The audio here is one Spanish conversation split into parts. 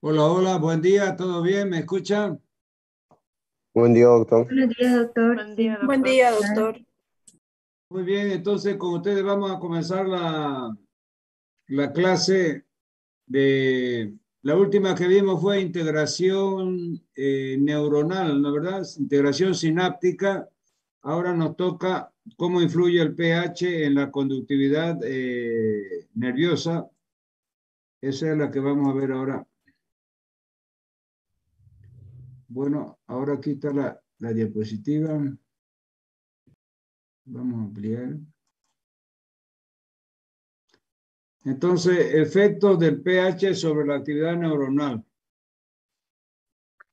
Hola, hola, buen día, ¿todo bien? ¿Me escuchan? Buen día, doctor. Buenos días, doctor. Buen Sí, día, Buen doctor. día, claro. doctor. Muy bien, entonces con ustedes vamos a comenzar la clase de... La última que vimos fue integración neuronal, ¿no es verdad? Integración sináptica. Ahora nos toca cómo influye el pH en la conductividad nerviosa. Esa es la que vamos a ver ahora. Bueno, ahora aquí está la diapositiva. Vamos a ampliar. Entonces, efectos del pH sobre la actividad neuronal.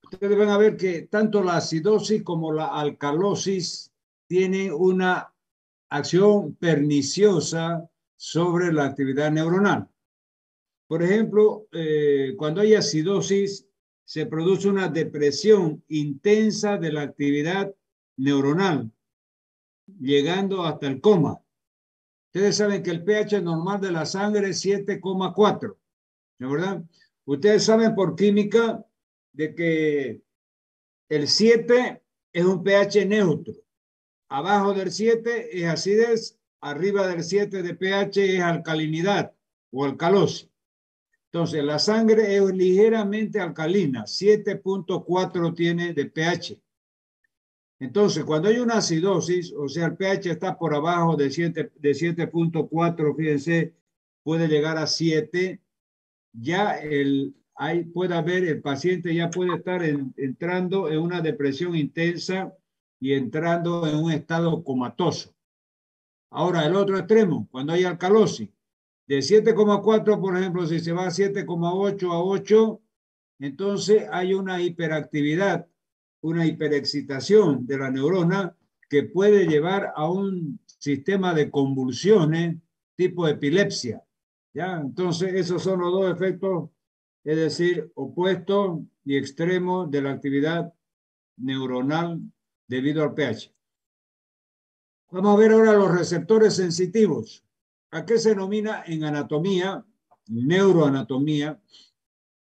Ustedes van a ver que tanto la acidosis como la alcalosis tienen una acción perniciosa sobre la actividad neuronal. Por ejemplo, cuando hay acidosis, se produce una depresión intensa de la actividad neuronal, llegando hasta el coma. Ustedes saben que el pH normal de la sangre es 7,4, ¿no es verdad? Ustedes saben por química de que el 7 es un pH neutro. Abajo del 7 es acidez, arriba del 7 de pH es alcalinidad o alcalosis. Entonces, la sangre es ligeramente alcalina, 7,4 tiene de pH. Entonces, cuando hay una acidosis, o sea, el pH está por abajo de 7,4, fíjense, puede llegar a 7, ya puede haber, el paciente ya puede estar entrando en una depresión intensa y entrando en un estado comatoso. Ahora, el otro extremo, cuando hay alcalosis, de 7,4, por ejemplo, si se va a 7,8 a 8, entonces hay una hiperactividad, una hiperexcitación de la neurona que puede llevar a un sistema de convulsiones tipo epilepsia. ¿Ya? Entonces, esos son los dos efectos, es decir, opuestos y extremos de la actividad neuronal debido al pH. Vamos a ver ahora los receptores sensitivos. ¿A qué se denomina en anatomía, neuroanatomía,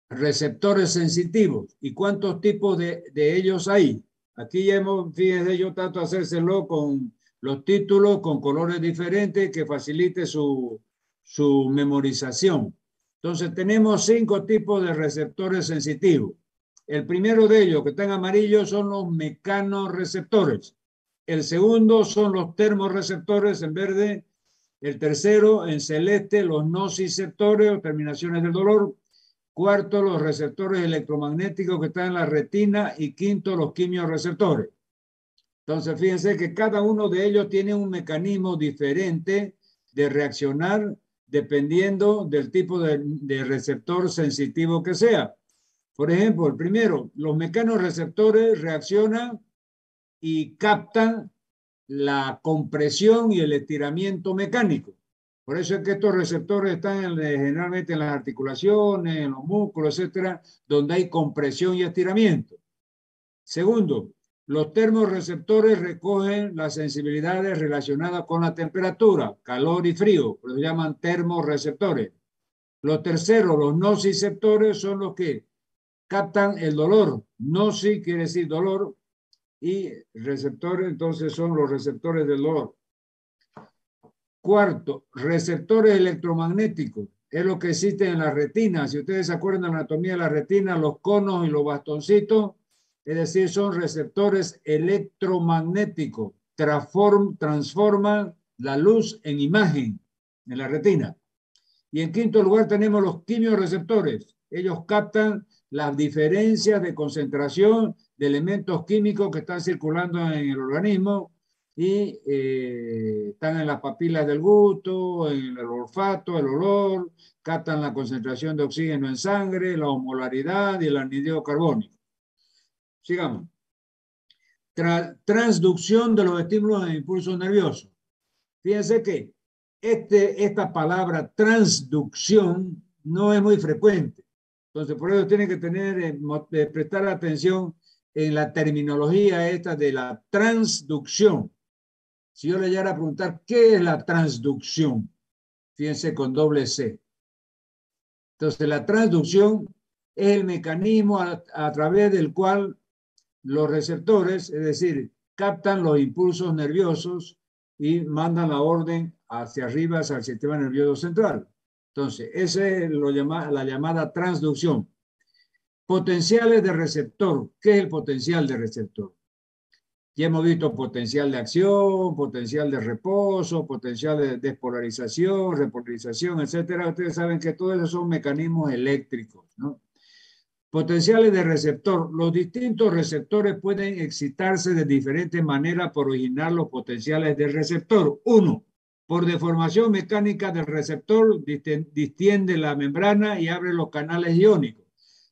receptores sensitivos? ¿Y cuántos tipos de ellos hay? Aquí ya hemos, fíjense, yo trato de hacérselo con los títulos, con colores diferentes, que facilite su memorización. Entonces, tenemos 5 tipos de receptores sensitivos. El primero de ellos, que está en amarillo, son los mecanorreceptores. El segundo son los termorreceptores en verde. El tercero, en celeste, los nociceptores o terminaciones del dolor. Cuarto, los receptores electromagnéticos que están en la retina. Y quinto, los quimiorreceptores. Entonces, fíjense que cada uno de ellos tiene un mecanismo diferente de reaccionar dependiendo del tipo de receptor sensitivo que sea. Por ejemplo, el primero, los mecanorreceptores reaccionan y captan la compresión y el estiramiento mecánico. Por eso es que estos receptores están generalmente en las articulaciones, en los músculos, etcétera, donde hay compresión y estiramiento. Segundo, los termorreceptores recogen las sensibilidades relacionadas con la temperatura, calor y frío, por eso se llaman termorreceptores. Los terceros, los nociceptores, son los que captan el dolor. Noci quiere decir dolor y receptores, entonces son los receptores del dolor. Cuarto, receptores electromagnéticos. Es lo que existe en la retina. Si ustedes se acuerdan de la anatomía de la retina, los conos y los bastoncitos, es decir, son receptores electromagnéticos. Transforman la luz en imagen en la retina. Y en quinto lugar tenemos los quimioreceptores. Ellos captan las diferencias de concentración de elementos químicos que están circulando en el organismo y están en las papilas del gusto, en el olfato, el olor, captan la concentración de oxígeno en sangre, la osmolaridad y el anhídrido carbónico. Sigamos. Transducción de los estímulos e impulsos nerviosos. Fíjense que esta palabra transducción no es muy frecuente. Entonces, por eso tienen que prestar atención en la terminología esta de la transducción. Si yo le llegara a preguntar, ¿qué es la transducción? Fíjense con doble C. Entonces, la transducción es el mecanismo a través del cual los receptores, es decir, captan los impulsos nerviosos y mandan la orden hacia arriba, hacia el sistema nervioso central. Entonces, esa es la llamada transducción. Potenciales de receptor. ¿Qué es el potencial de receptor? Ya hemos visto potencial de acción, potencial de reposo, potencial de despolarización, repolarización, etcétera. Ustedes saben que todos esos son mecanismos eléctricos, ¿no? Potenciales de receptor. Los distintos receptores pueden excitarse de diferentes maneras para originar los potenciales del receptor. Uno, por deformación mecánica del receptor, distiende la membrana y abre los canales iónicos.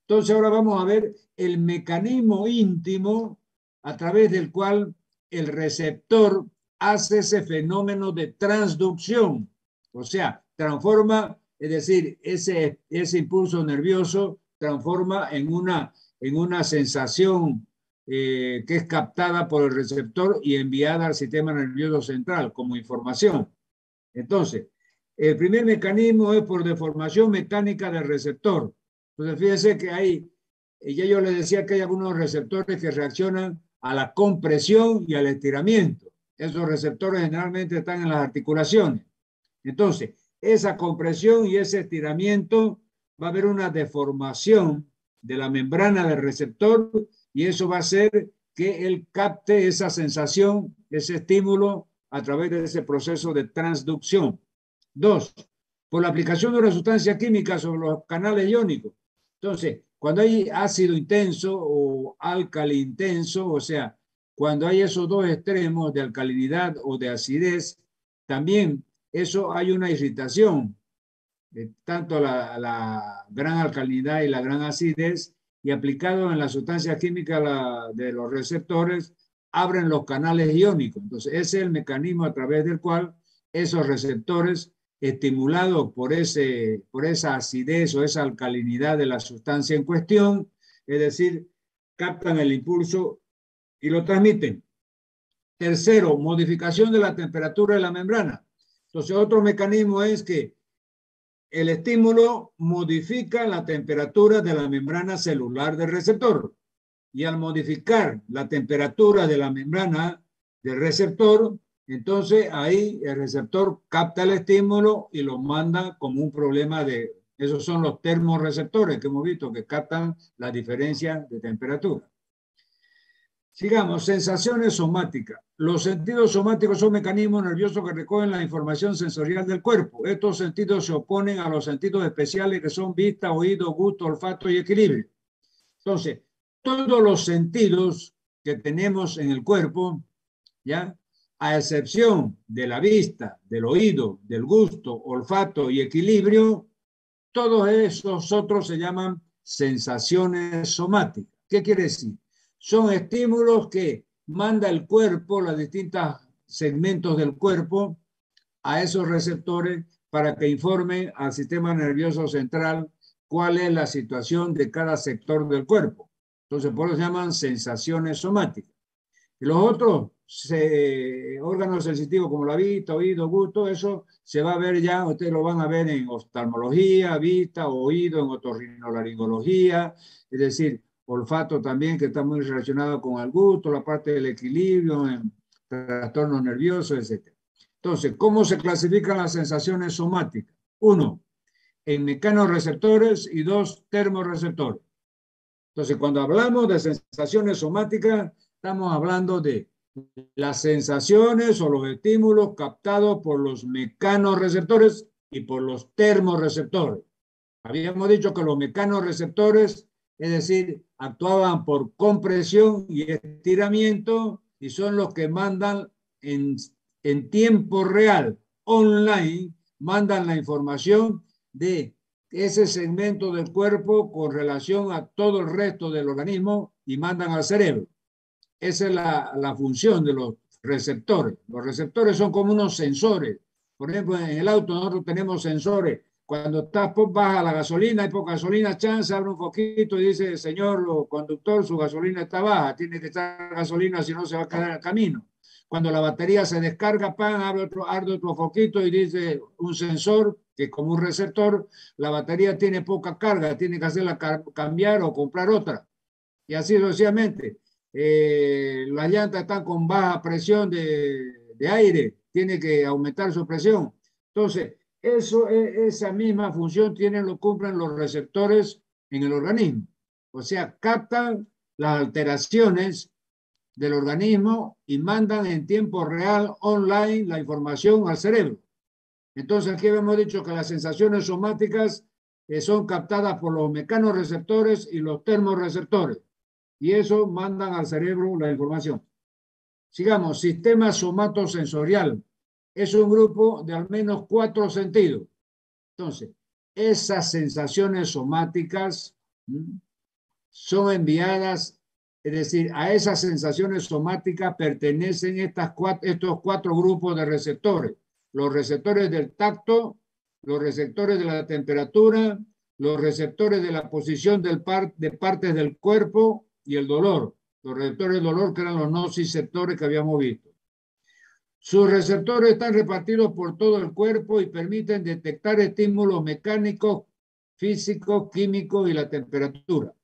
Entonces ahora vamos a ver el mecanismo íntimo a través del cual el receptor hace ese fenómeno de transducción. O sea, transforma, es decir, ese impulso nervioso transforma en una sensación que es captada por el receptor y enviada al sistema nervioso central como información. Entonces, el primer mecanismo es por deformación mecánica del receptor. Entonces, fíjense que ya yo les decía que hay algunos receptores que reaccionan a la compresión y al estiramiento. Esos receptores generalmente están en las articulaciones. Entonces, esa compresión y ese estiramiento va a haber una deformación de la membrana del receptor y eso va a hacer que él capte esa sensación, ese estímulo a través de ese proceso de transducción. Dos, por la aplicación de una sustancia química sobre los canales iónicos. Entonces, cuando hay ácido intenso o álcali intenso, o sea, cuando hay esos dos extremos de alcalinidad o de acidez, también eso hay una irritación, tanto la gran alcalinidad y la gran acidez, y aplicado en la sustancia química de los receptores, abren los canales iónicos. Entonces, ese es el mecanismo a través del cual esos receptores, estimulados por esa acidez o esa alcalinidad de la sustancia en cuestión, es decir, captan el impulso y lo transmiten. Tercero, modificación de la temperatura de la membrana. Entonces, otro mecanismo es que el estímulo modifica la temperatura de la membrana celular del receptor. Y al modificar la temperatura de la membrana del receptor, entonces ahí el receptor capta el estímulo y lo manda como un problema esos son los termorreceptores que hemos visto que captan la diferencia de temperatura. Sigamos, sensaciones somáticas. Los sentidos somáticos son mecanismos nerviosos que recogen la información sensorial del cuerpo. Estos sentidos se oponen a los sentidos especiales que son vista, oído, gusto, olfato y equilibrio. Entonces, todos los sentidos que tenemos en el cuerpo, ¿ya? A excepción de la vista, del oído, del gusto, olfato y equilibrio, todos esos otros se llaman sensaciones somáticas. ¿Qué quiere decir? Son estímulos que manda el cuerpo, los distintos segmentos del cuerpo, a esos receptores para que informen al sistema nervioso central cuál es la situación de cada sector del cuerpo. Entonces, por eso se llaman sensaciones somáticas. Y los otros órganos sensitivos como la vista, oído, gusto, eso se va a ver ya, ustedes lo van a ver en oftalmología, vista, oído, en otorrinolaringología, es decir, olfato también, que está muy relacionado con el gusto, la parte del equilibrio, en trastornos nerviosos, etc. Entonces, ¿cómo se clasifican las sensaciones somáticas? Uno, en mecanorreceptores y dos, termorreceptores. Entonces, cuando hablamos de sensaciones somáticas, estamos hablando de las sensaciones o los estímulos captados por los mecanorreceptores y por los termorreceptores. Habíamos dicho que los mecanorreceptores, es decir, actuaban por compresión y estiramiento y son los que mandan en tiempo real, online, mandan la información de ese segmento del cuerpo con relación a todo el resto del organismo y mandan al cerebro. Esa es la función de los receptores. Los receptores son como unos sensores. Por ejemplo, en el auto nosotros tenemos sensores. Cuando baja la gasolina, hay poca gasolina, chance, abre un poquito y dice, señor conductor, su gasolina está baja, tiene que estar gasolina, si no se va a quedar en el camino. Cuando la batería se descarga, pan, arde otro foquito y dice un sensor que como un receptor, la batería tiene poca carga, tiene que hacerla cambiar o comprar otra. Y así sucesivamente. Las llantas están con baja presión de aire, tiene que aumentar su presión. Entonces, esa misma función lo cumplen los receptores en el organismo. O sea, captan las alteraciones del organismo y mandan en tiempo real, online, la información al cerebro. Entonces, aquí hemos dicho que las sensaciones somáticas son captadas por los mecanorreceptores y los termorreceptores. Y eso mandan al cerebro la información. Sigamos, sistema somatosensorial. Es un grupo de al menos 4 sentidos. Entonces, esas sensaciones somáticas son enviadas, es decir, a esas sensaciones somáticas pertenecen estos 4 grupos de receptores. Los receptores del tacto, los receptores de la temperatura, los receptores de la posición de partes del cuerpo y el dolor. Los receptores del dolor que eran los nociceptores que habíamos visto. Sus receptores están repartidos por todo el cuerpo y permiten detectar estímulos mecánicos, físicos, químicos y la temperatura.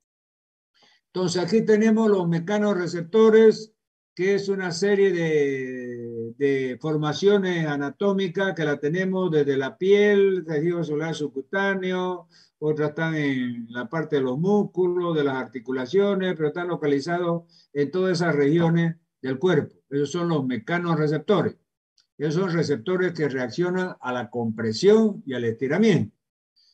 Entonces aquí tenemos los mecanorreceptores, que es una serie de formaciones anatómicas que la tenemos desde la piel, tejido celular subcutáneo, otras están en la parte de los músculos, de las articulaciones, pero están localizados en todas esas regiones del cuerpo. Esos son los mecanorreceptores. Esos son receptores que reaccionan a la compresión y al estiramiento.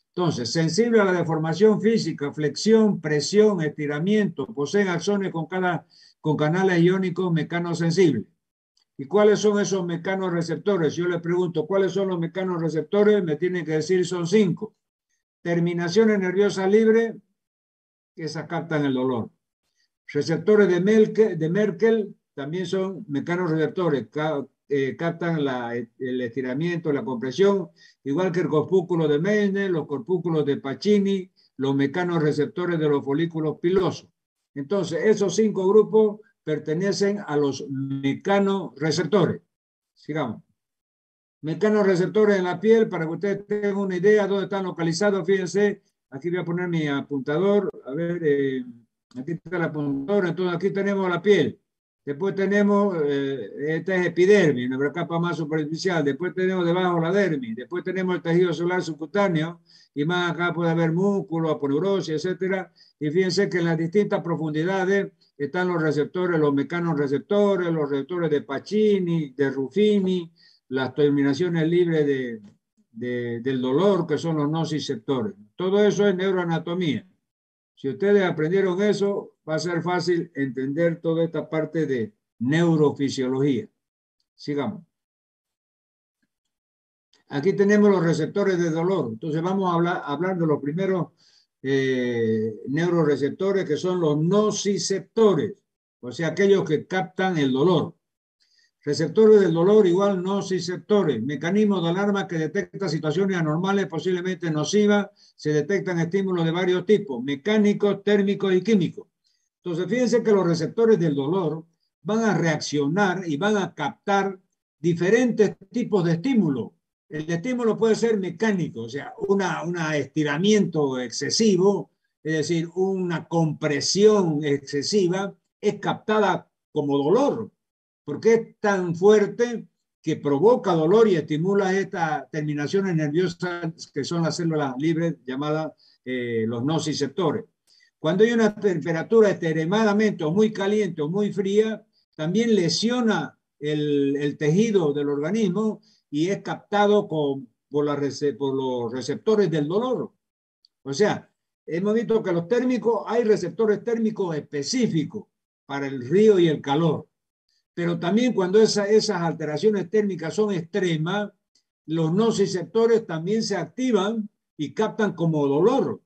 Entonces, sensible a la deformación física, flexión, presión, estiramiento, poseen axones con canales iónicos mecanosensibles. ¿Y cuáles son esos mecanorreceptores? Yo les pregunto, ¿cuáles son los mecanorreceptores? Me tienen que decir, son 5. Terminaciones nerviosas libres, que esas captan el dolor. Receptores de Merkel también son mecanorreceptores, captan el estiramiento, la compresión, igual que el corpúsculo de Meissner, los corpúsculos de Pacini, los mecanorreceptores de los folículos pilosos. Entonces, esos 5 grupos pertenecen a los mecanorreceptores. Sigamos. Mecanorreceptores en la piel, para que ustedes tengan una idea de dónde están localizados. Fíjense, aquí voy a poner mi apuntador. A ver, aquí está el apuntador. Entonces, aquí tenemos la piel. Después tenemos, esta es epidermis, nuestra capa más superficial. Después tenemos debajo la dermis. Después tenemos el tejido celular subcutáneo. Y más acá puede haber músculo, aponeurosis, etc. Y fíjense que en las distintas profundidades están los receptores, los mecanorreceptores, los receptores de Pacini, de Ruffini, las terminaciones libres del dolor, que son los nociceptores. Todo eso es neuroanatomía. Si ustedes aprendieron eso, va a ser fácil entender toda esta parte de neurofisiología. Sigamos. Aquí tenemos los receptores de dolor. Entonces vamos a hablar de los primeros neuroreceptores, que son los nociceptores, o sea, aquellos que captan el dolor. Receptores del dolor igual nociceptores, mecanismos de alarma que detectan situaciones anormales posiblemente nocivas, se detectan estímulos de varios tipos, mecánicos, térmicos y químicos. Entonces, fíjense que los receptores del dolor van a reaccionar y van a captar diferentes tipos de estímulos. El estímulo puede ser mecánico, o sea, un estiramiento excesivo, es decir, una compresión excesiva, es captada como dolor, porque es tan fuerte que provoca dolor y estimula estas terminaciones nerviosas que son las células libres llamadas los nociceptores. Cuando hay una temperatura extremadamente o muy caliente o muy fría, también lesiona el tejido del organismo y es captado por los receptores del dolor. O sea, hemos visto que los térmicos, hay receptores térmicos específicos para el frío y el calor. Pero también cuando esas alteraciones térmicas son extremas, los nociceptores también se activan y captan como dolor.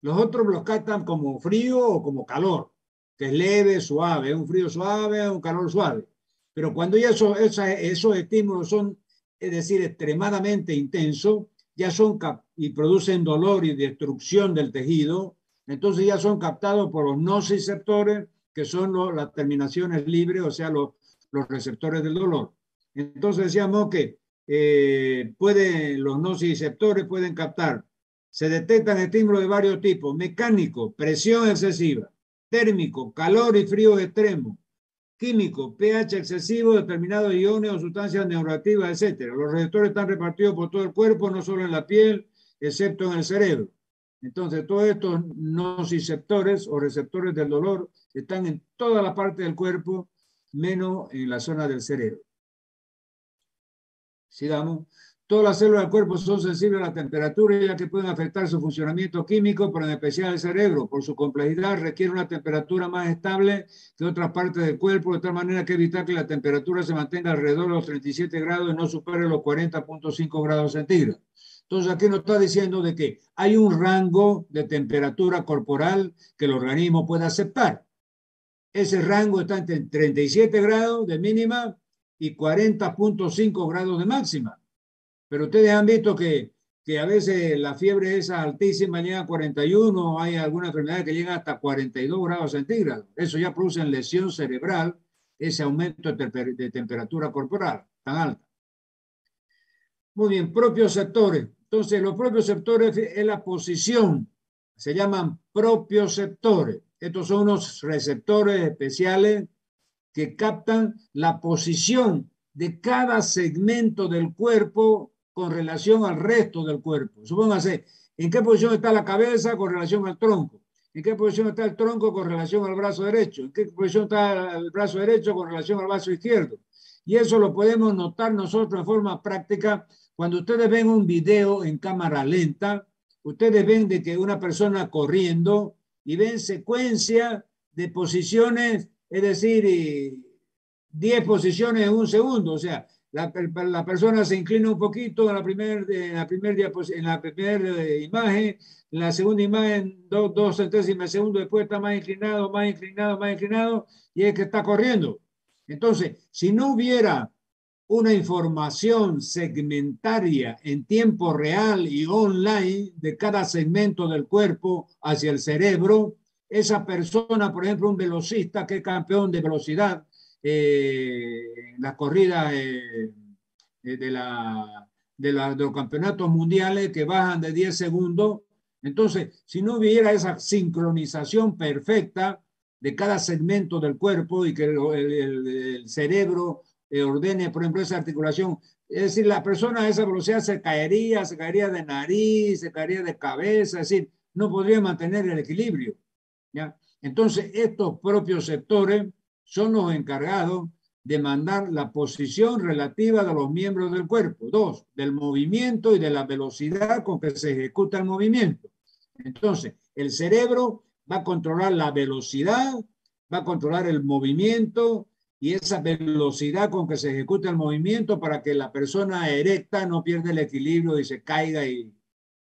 Los otros los captan como frío o como calor, que es leve, suave, un frío suave, un calor suave. Pero cuando ya esos estímulos son, es decir, extremadamente intensos, ya son y producen dolor y destrucción del tejido, entonces ya son captados por los nociceptores, que son las terminaciones libres, o sea, los los receptores del dolor. Entonces decíamos que los nociceptores pueden captar. Se detectan estímulos de varios tipos: mecánico, presión excesiva; térmico, calor y frío extremo; químico, pH excesivo, determinados iones o sustancias neuroactivas, etc. Los receptores están repartidos por todo el cuerpo, no solo en la piel, excepto en el cerebro. Entonces, todos estos nociceptores o receptores del dolor están en toda la parte del cuerpo, menos en la zona del cerebro. Sigamos. Todas las células del cuerpo son sensibles a la temperatura, ya que pueden afectar su funcionamiento químico, pero en especial el cerebro. Por su complejidad, requiere una temperatura más estable que otras partes del cuerpo, de tal manera que evitar que la temperatura se mantenga alrededor de los 37 grados y no supere los 40.5 grados centígrados. Entonces, aquí nos está diciendo de que hay un rango de temperatura corporal que el organismo puede aceptar. Ese rango está entre 37 grados de mínima y 40.5 grados de máxima. Pero ustedes han visto que a veces la fiebre es altísima, llega a 41, hay alguna enfermedad que llega hasta 42 grados centígrados. Eso ya produce lesión cerebral, ese aumento de temperatura corporal tan alta. Muy bien, propioceptores. Entonces, los propioceptores es la posición, se llaman propioceptores. Estos son unos receptores especiales que captan la posición de cada segmento del cuerpo con relación al resto del cuerpo. Supóngase, ¿en qué posición está la cabeza con relación al tronco? ¿En qué posición está el tronco con relación al brazo derecho? ¿En qué posición está el brazo derecho con relación al brazo izquierdo? Y eso lo podemos notar nosotros de forma práctica. Cuando ustedes ven un video en cámara lenta, ustedes ven de que una persona corriendo y ven secuencia de posiciones, es decir, 10 posiciones en un segundo. O sea, la persona se inclina un poquito en la primera imagen, en la segunda imagen, dos centésimas de segundo después está más inclinado, más inclinado, más inclinado, y es que está corriendo. Entonces, si no hubiera una información segmentaria en tiempo real y online de cada segmento del cuerpo hacia el cerebro, esa persona, por ejemplo, un velocista que es campeón de velocidad, la corrida de los campeonatos mundiales que bajan de 10 segundos. Entonces, si no hubiera esa sincronización perfecta de cada segmento del cuerpo y que el cerebro ordene, por ejemplo, esa articulación, es decir, la persona a esa velocidad se caería de nariz, se caería de cabeza, es decir, no podría mantener el equilibrio, ¿ya? Entonces, estos propios sectores son los encargados de mandar la posición relativa de los miembros del cuerpo. 2, del movimiento y de la velocidad con que se ejecuta el movimiento. Entonces, el cerebro va a controlar la velocidad, va a controlar el movimiento y esa velocidad con que se ejecuta el movimiento para que la persona erecta no pierda el equilibrio y se caiga y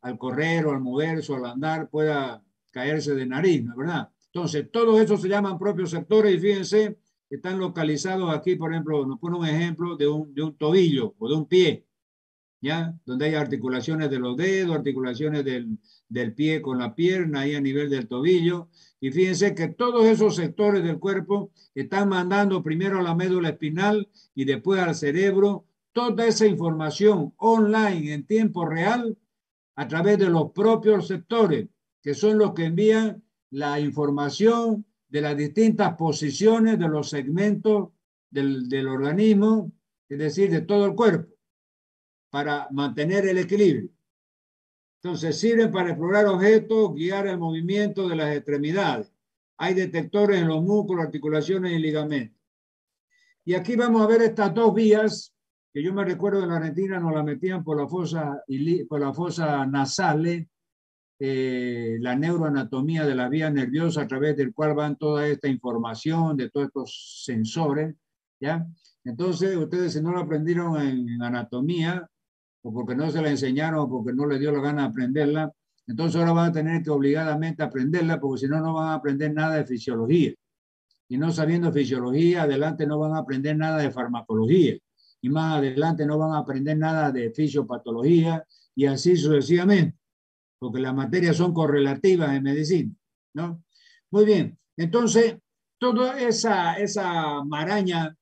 al correr o al moverse o al andar pueda caerse de nariz, ¿no es verdad? Entonces, todos esos se llaman propios sectores y fíjense, están localizados aquí, por ejemplo, nos pone un ejemplo de un tobillo o de un pie, ¿ya? Donde hay articulaciones de los dedos, articulaciones del pie con la pierna, ahí a nivel del tobillo. Y fíjense que todos esos sectores del cuerpo están mandando primero a la médula espinal y después al cerebro toda esa información online en tiempo real a través de los propios sectores, que son los que envían la información de las distintas posiciones de los segmentos del organismo, es decir, de todo el cuerpo, para mantener el equilibrio. Entonces, sirven para explorar objetos, guiar el movimiento de las extremidades. Hay detectores en los músculos, articulaciones y ligamentos. Y aquí vamos a ver estas dos vías, que yo me recuerdo en la Argentina nos la metían por la fosa nasal, la neuroanatomía de la vía nerviosa a través del cual van toda esta información de todos estos sensores, ¿ya? Entonces, ustedes si no lo aprendieron en anatomía, o porque no se la enseñaron, o porque no les dio la gana de aprenderla, entonces ahora van a tener que obligadamente aprenderla, porque si no, no van a aprender nada de fisiología. Y no sabiendo fisiología, adelante no van a aprender nada de farmacología. Y más adelante no van a aprender nada de fisiopatología, y así sucesivamente, porque las materias son correlativas en medicina, ¿no? Muy bien, entonces, toda esa maraña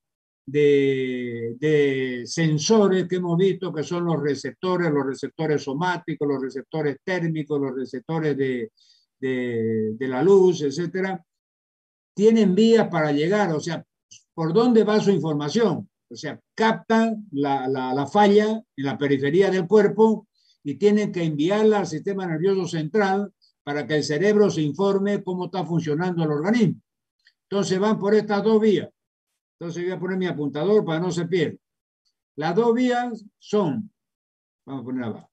de sensores que hemos visto, que son los receptores somáticos, los receptores térmicos, los receptores de la luz, etcétera, tienen vías para llegar, o sea, ¿por dónde va su información? O sea, captan la falla en la periferia del cuerpo y tienen que enviarla al sistema nervioso central para que el cerebro se informe cómo está funcionando el organismo. Entonces van por estas dos vías. Entonces voy a poner mi apuntador para no se pierda. Las dos vías son, vamos a poner abajo,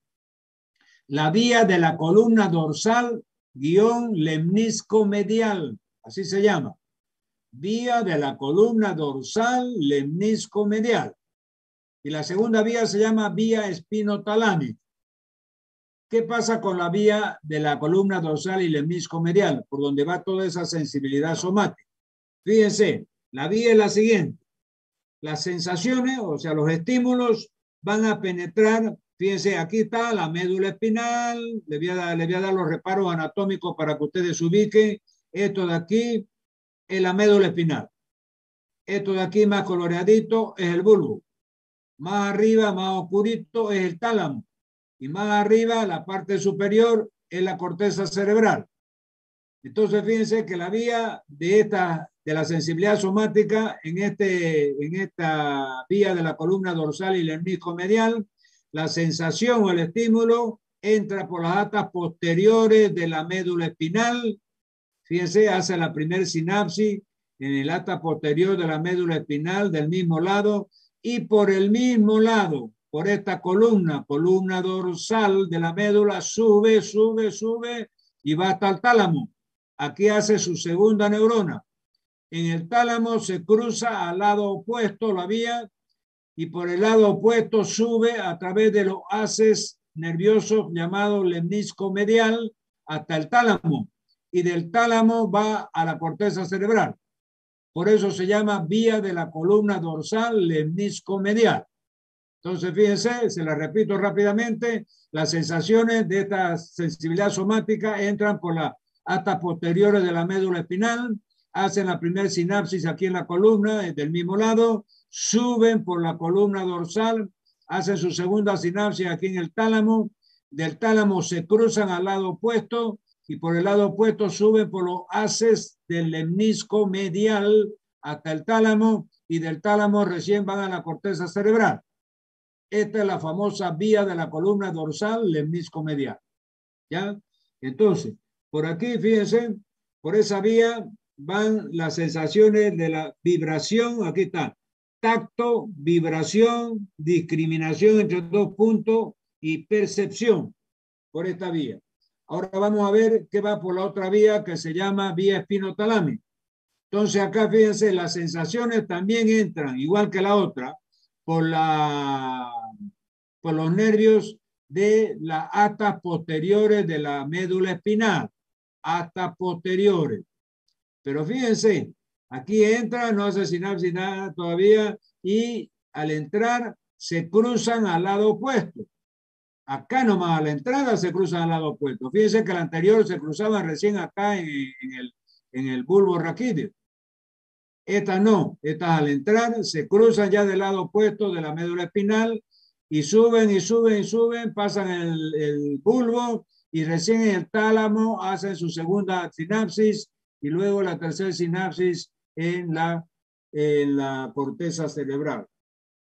la vía de la columna dorsal guión lemnisco medial, así se llama. Vía de la columna dorsal lemnisco medial. Y la segunda vía se llama vía espinotalámica. ¿Qué pasa con la vía de la columna dorsal y lemnisco medial? Por donde va toda esa sensibilidad somática. Fíjense, la vía es la siguiente. Las sensaciones, o sea, los estímulos van a penetrar. Fíjense, aquí está la médula espinal. Le voy a dar los reparos anatómicos para que ustedes se ubiquen. Esto de aquí es la médula espinal. Esto de aquí más coloreadito es el bulbo. Más arriba, más oscurito es el tálamo. Y más arriba, la parte superior es la corteza cerebral. Entonces, fíjense que la vía de la sensibilidad somática en esta vía de la columna dorsal y lemnisco medial, la sensación o el estímulo entra por las atas posteriores de la médula espinal. Fíjense, hace la primer sinapsis en el ata posterior de la médula espinal del mismo lado y por el mismo lado, por esta columna dorsal de la médula, sube y va hasta el tálamo. Aquí hace su segunda neurona. En el tálamo se cruza al lado opuesto la vía y por el lado opuesto sube a través de los haces nerviosos llamados lemnisco medial hasta el tálamo y del tálamo va a la corteza cerebral. Por eso se llama vía de la columna dorsal lemnisco medial. Entonces, fíjense, se la repito rápidamente, las sensaciones de esta sensibilidad somática entran por las atas posteriores de la médula espinal, hacen la primer sinapsis aquí en la columna, del mismo lado, suben por la columna dorsal, hacen su segunda sinapsis aquí en el tálamo, del tálamo se cruzan al lado opuesto y por el lado opuesto suben por los haces del lemnisco medial hasta el tálamo y del tálamo recién van a la corteza cerebral. Esta es la famosa vía de la columna dorsal lemnisco medial. ¿Ya? Entonces, por aquí, fíjense, por esa vía van las sensaciones de la vibración. Aquí está. Tacto, vibración, discriminación entre dos puntos y percepción por esta vía. Ahora vamos a ver qué va por la otra vía que se llama vía espinotalámica. Entonces acá fíjense, las sensaciones también entran, igual que la otra, por los nervios de las atas posteriores de la médula espinal, atas posteriores. Pero fíjense, aquí entra, no hace sinapsis nada todavía, y al entrar se cruzan al lado opuesto. Acá nomás a la entrada se cruzan al lado opuesto. Fíjense que el anterior se cruzaba recién acá en el bulbo raquídeo. Estas no, estas al entrar se cruzan ya del lado opuesto de la médula espinal y suben, pasan el bulbo y recién en el tálamo hacen su segunda sinapsis y luego la tercera sinapsis en la corteza cerebral.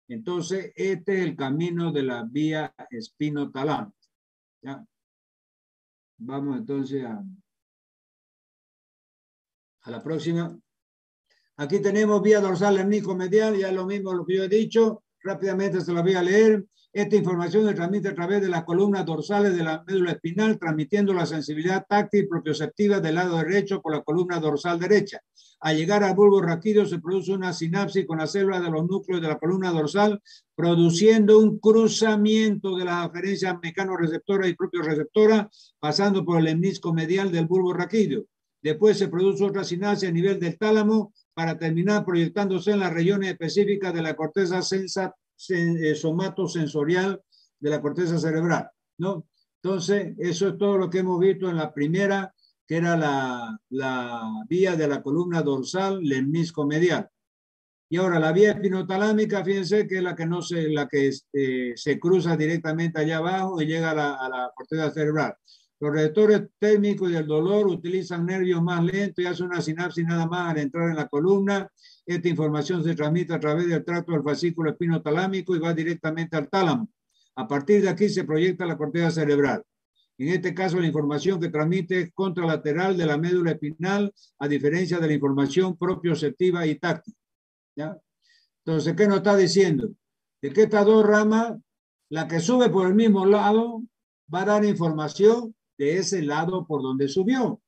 Entonces, este es el camino de la vía espinotalámica. ¿Ya? Vamos entonces a la próxima. Aquí tenemos vía dorsal lemnisco medial, ya lo mismo lo que yo he dicho. Rápidamente se la voy a leer. Esta información se transmite a través de las columnas dorsales de la médula espinal, transmitiendo la sensibilidad táctil propioceptiva del lado derecho por la columna dorsal derecha. Al llegar al bulbo raquídeo se produce una sinapsis con las células de los núcleos de la columna dorsal, produciendo un cruzamiento de las aferencias mecanoreceptoras y propioreceptoras, pasando por el lemnisco medial del bulbo raquídeo. Después se produce otra sinapsis a nivel del tálamo para terminar proyectándose en las regiones específicas de la corteza somatosensorial de la corteza cerebral, ¿no? Entonces, eso es todo lo que hemos visto en la primera, que era la vía de la columna dorsal lemnisco medial. Y ahora la vía espinotalámica, fíjense que es la que no se, la que se cruza directamente allá abajo y llega a la corteza cerebral. Los receptores térmicos y del dolor utilizan nervios más lentos y hacen una sinapsis nada más al entrar en la columna. Esta información se transmite a través del tracto del fascículo espinotalámico y va directamente al tálamo. A partir de aquí se proyecta la corteza cerebral. En este caso, la información que transmite es contralateral de la médula espinal, a diferencia de la información propioceptiva y táctil. ¿Ya? Entonces, ¿qué nos está diciendo? De que estas dos ramas, la que sube por el mismo lado, va a dar información de ese lado por donde subió.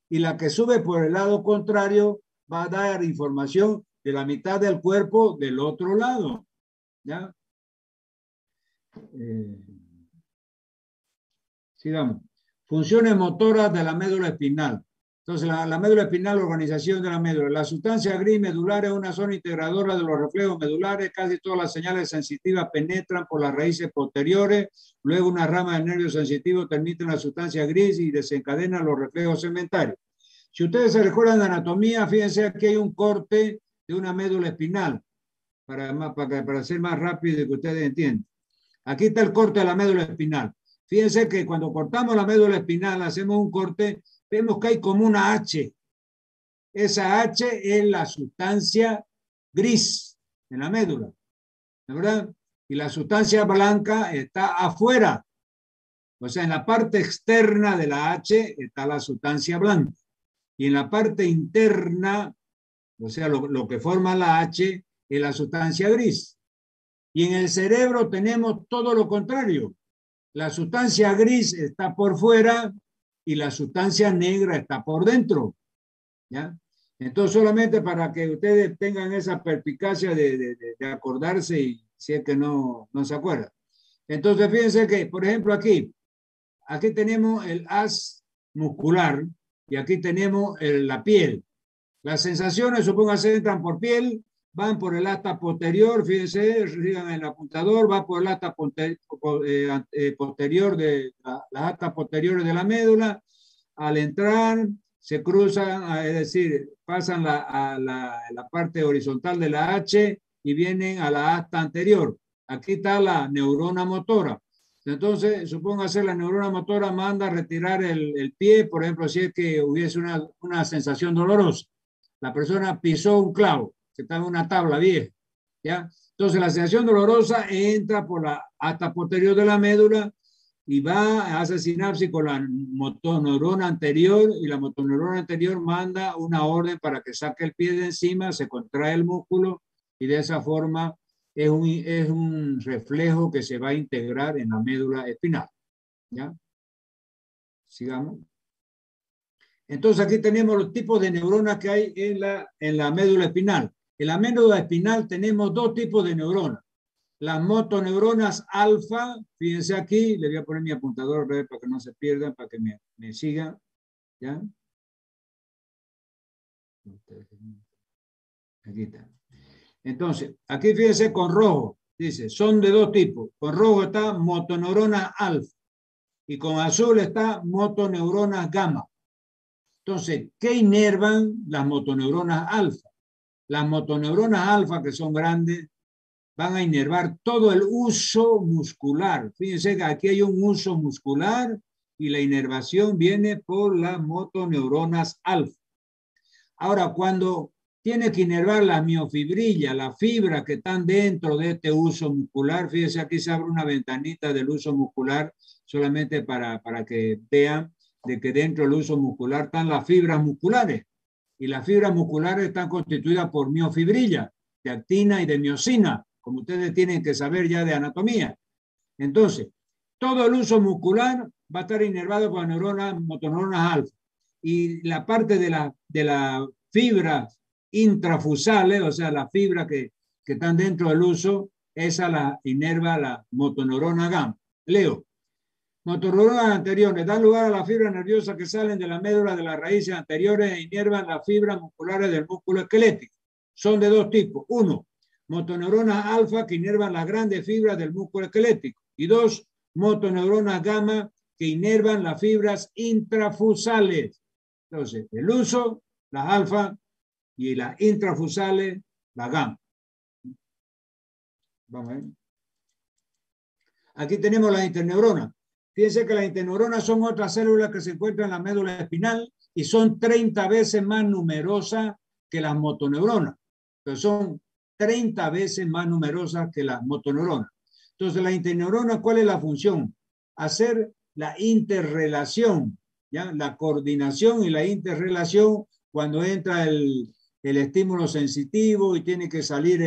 Y la que sube por el lado contrario va a dar información de la mitad del cuerpo del otro lado. ¿Ya? Sigamos. Funciones motoras de la médula espinal. Entonces, la médula espinal, organización de la médula. La sustancia gris medular es una zona integradora de los reflejos medulares. Casi todas las señales sensitivas penetran por las raíces posteriores. Luego, una rama del nervio sensitivo transmite la sustancia gris y desencadena los reflejos segmentarios. Si ustedes se recuerdan de anatomía, fíjense aquí hay un corte de una médula espinal, para ser más rápido y que ustedes entiendan. Aquí está el corte de la médula espinal. Fíjense que cuando cortamos la médula espinal, hacemos un corte, vemos que hay como una H. Esa H es la sustancia gris en la médula, ¿verdad? Y la sustancia blanca está afuera. O sea, en la parte externa de la H está la sustancia blanca. Y en la parte interna, o sea, lo que forma la H es la sustancia gris. Y en el cerebro tenemos todo lo contrario. La sustancia gris está por fuera y la sustancia negra está por dentro. ¿Ya? Entonces, solamente para que ustedes tengan esa perspicacia de acordarse y si es que no se acuerdan. Entonces, fíjense que, por ejemplo, aquí tenemos el haz muscular y aquí tenemos la piel. Las sensaciones, supóngase, entran por piel, van por el asta posterior, fíjense, sigan el apuntador, va por el asta posterior de las astas posteriores de la médula. Al entrar, se cruzan, es decir, pasan a la parte horizontal de la H y vienen a la asta anterior. Aquí está la neurona motora. Entonces, supóngase, la neurona motora manda a retirar el pie, por ejemplo, si es que hubiese una sensación dolorosa. La persona pisó un clavo, que está en una tabla vieja, ¿ya? Entonces, la sensación dolorosa entra por la asta posterior de la médula y va, hace sinapsis con la motoneurona anterior y la motoneurona anterior manda una orden para que saque el pie de encima, se contrae el músculo y de esa forma es un reflejo que se va a integrar en la médula espinal. ¿Ya? Sigamos. Entonces aquí tenemos los tipos de neuronas que hay en la médula espinal. En la médula espinal tenemos dos tipos de neuronas. Las motoneuronas alfa, fíjense aquí, le voy a poner mi apuntador para que no se pierdan, para que me sigan. ¿Ya? Aquí está. Entonces, aquí fíjense con rojo, dice, son de dos tipos. Con rojo está motoneurona alfa y con azul está motoneuronas gamma. Entonces, ¿qué inervan las motoneuronas alfa? Las motoneuronas alfa, que son grandes, van a inervar todo el uso muscular. Fíjense que aquí hay un uso muscular y la inervación viene por las motoneuronas alfa. Ahora, cuando tiene que inervar la miofibrilla, la fibra que están dentro de este uso muscular, fíjense, aquí se abre una ventanita del uso muscular solamente para que vean de que dentro del uso muscular están las fibras musculares. Y las fibras musculares están constituidas por miofibrilla, de actina y de miosina, como ustedes tienen que saber ya de anatomía. Entonces, todo el uso muscular va a estar inervado por neuronas, motoneuronas alfa. Y la parte de la fibra intrafusales, o sea, las fibras que están dentro del uso, esa la inerva la motoneurona gamma. Leo. Motoneuronas anteriores dan lugar a las fibras nerviosas que salen de la médula de las raíces anteriores e inervan las fibras musculares del músculo esquelético. Son de dos tipos. Uno, motoneuronas alfa que inervan las grandes fibras del músculo esquelético. Y dos, motoneuronas gamma que inervan las fibras intrafusales. Entonces, el uso, las alfa y las intrafusales, la gamma. Vamos a ver. Aquí tenemos las interneuronas. Fíjense que las interneuronas son otras células que se encuentran en la médula espinal y son 30 veces más numerosas que las motoneuronas. Pero son 30 veces más numerosas que las motoneuronas. Entonces, la interneurona, ¿cuál es la función? Hacer la interrelación, ¿ya? La coordinación y la interrelación cuando entra el estímulo sensitivo y tiene que salir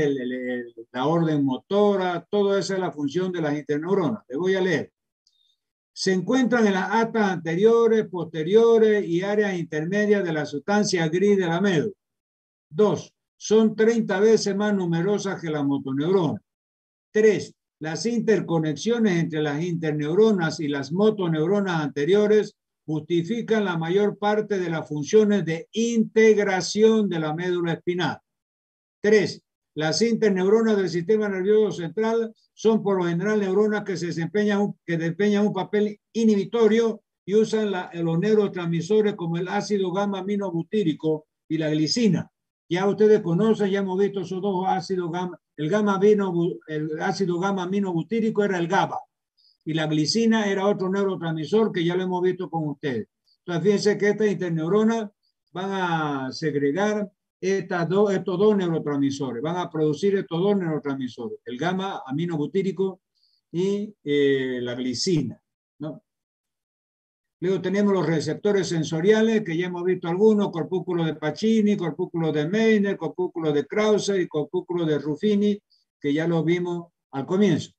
la orden motora. Toda esa es la función de las interneuronas. Les voy a leer. Se encuentran en las astas anteriores, posteriores y áreas intermedias de la sustancia gris de la médula. 2. Son 30 veces más numerosas que las motoneuronas. 3. Las interconexiones entre las interneuronas y las motoneuronas anteriores justifican la mayor parte de las funciones de integración de la médula espinal. 3. Las interneuronas del sistema nervioso central son por lo general neuronas que desempeñan un papel inhibitorio y usan los neurotransmisores como el ácido gamma aminobutírico y la glicina. Ya ustedes conocen, ya hemos visto esos dos ácidos gamma. El ácido gamma aminobutírico era el GABA y la glicina era otro neurotransmisor que ya lo hemos visto con ustedes. Entonces, fíjense que estas interneuronas van a segregar estos dos neurotransmisores, van a producir estos dos neurotransmisores, el gamma aminobutírico y la glicina, ¿no? Luego tenemos los receptores sensoriales, que ya hemos visto algunos, corpúsculo de Pacini, corpúsculo de Meissner, corpúsculo de Krause y corpúsculo de Ruffini, que ya los vimos al comienzo.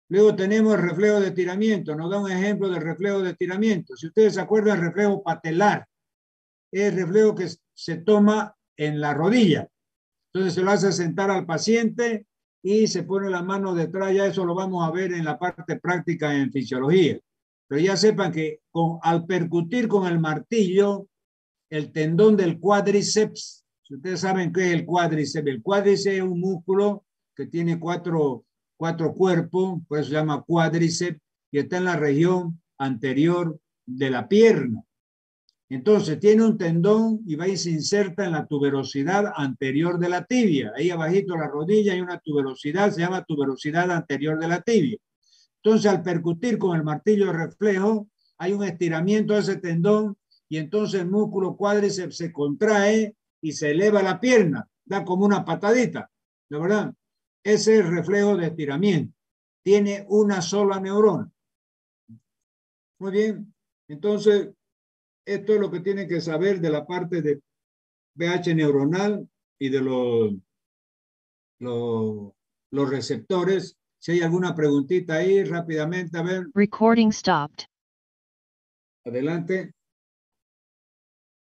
Luego tenemos el reflejo de estiramiento. Nos da un ejemplo del reflejo de estiramiento. Si ustedes se acuerdan, el reflejo patelar es el reflejo que se toma en la rodilla. Entonces se lo hace sentar al paciente y se pone la mano detrás. Ya eso lo vamos a ver en la parte práctica en fisiología. Pero ya sepan que al percutir con el martillo, el tendón del cuádriceps, si ustedes saben qué es el cuádriceps es un músculo que tiene cuatro cuerpos, por eso se llama cuádriceps, y está en la región anterior de la pierna. Entonces tiene un tendón y va y se inserta en la tuberosidad anterior de la tibia. Ahí abajito de la rodilla hay una tuberosidad, se llama tuberosidad anterior de la tibia. Entonces, al percutir con el martillo de reflejo, hay un estiramiento de ese tendón y entonces el músculo cuádriceps se contrae y se eleva la pierna, da como una patadita, ¿de verdad? Ese es el reflejo de estiramiento. Tiene una sola neurona. Muy bien. Entonces, esto es lo que tienen que saber de la parte de pH neuronal y de los receptores. Si hay alguna preguntita ahí, rápidamente, a ver. Recording stopped. Adelante.